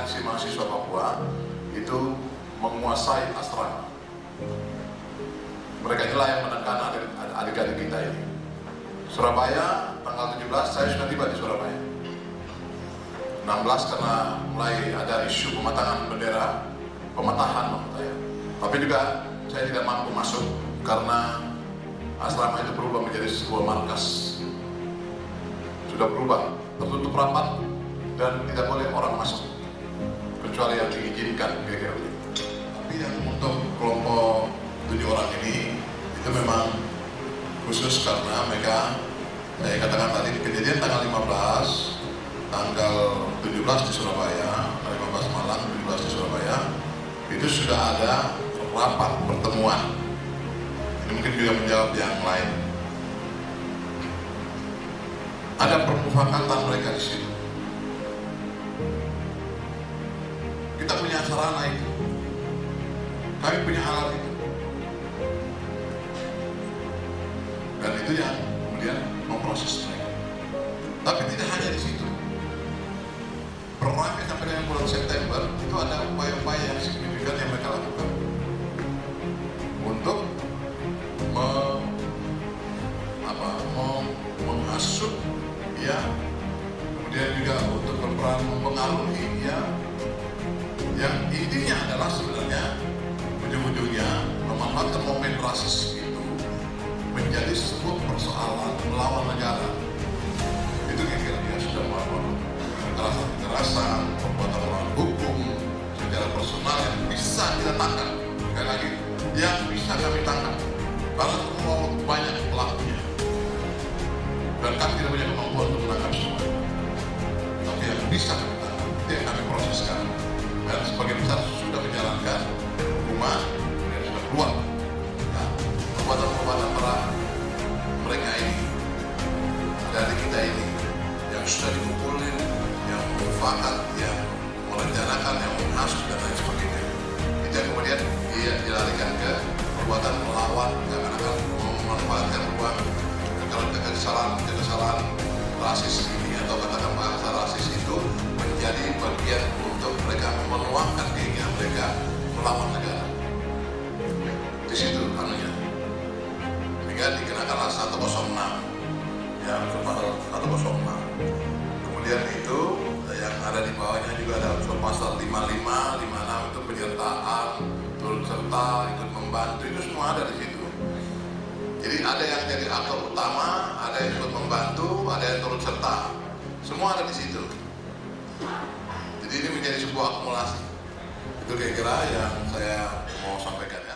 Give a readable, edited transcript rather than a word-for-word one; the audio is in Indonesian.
aliansi mahasiswa Papua itu menguasai asrama. Mereka inilah yang menekan adik-adik kita ini. Surabaya, tanggal 17 saya sudah tiba di Surabaya. 16 karena mulai ada isu pematangan bendera, pematahan maksud saya. Tapi juga saya tidak mampu masuk karena asrama itu berubah menjadi sebuah markas. Sudah berubah, tertutup rapat dan tidak boleh orang masuk kecuali yang diizinkan kira-kira begitu. Tapi yang untuk kelompok 7 orang ini itu memang khusus karena mereka, saya katakan tadi, kejadian tanggal 15, tanggal 17 di Surabaya, tanggal 15 Malang, 17 di Surabaya, itu sudah ada rapat pertemuan. Ini mungkin juga menjawab yang lain. Ada permufakatan mereka di situ. Kita punya sarana itu, kami punya alat itu, dan itu yang kemudian memproses mereka. Tapi tidak hanya di situ. Berangkat sampai dengan bulan September itu ada upaya-upaya yang signifikan yang mereka lakukan untuk menghasut, ya, kemudian juga untuk berperan mempengaruhi, ya, yang intinya adalah sebenarnya ujung-ujungnya memanfaatkan momen rasis itu menjadi sebuah persoalan melawan negara. Itu kira-kira dia sudah melakukan kekerasan, perbuatan melawan hukum secara personal yang bisa kita tangkap. Sekali lagi, yang bisa kami tangkap karena terlalu banyak pelakunya dan kami tidak punya kemampuan untuk menangkap semua. Tapi yang bisa kami tangkap, itu yang kami proseskan, dan sebagian besar sudah menjalankan hukuman dan sudah keluar. Nah, perbuatan-perbuatan para mereka ini, dari kita ini, yang sudah dipukulin, yang mufakat, yang merencanakan, yang menghasut dan lain sebagainya, itu yang kemudian dia dilarikan ke perbuatan melawan, yang akan memanfaatkan ruang kesalahan rasis ini atau katakan bahasa rasis itu menjadi bagian untuk mereka menuangkan keinginan mereka melawan negara. Di situ anunya, sehingga dikenakanlah 106, ya, pasal 106. Kemudian itu yang ada di bawahnya juga ada unsur pasal 55, 56 itu penyertaan, turut serta, ikut membantu, itu semua ada di situ. Jadi ada yang jadi aktor utama, ada yang ikut membantu, ada yang turut serta, semua ada di situ. Jadi ini menjadi sebuah akumulasi. Itu kira-kira yang saya mau sampaikan, ya.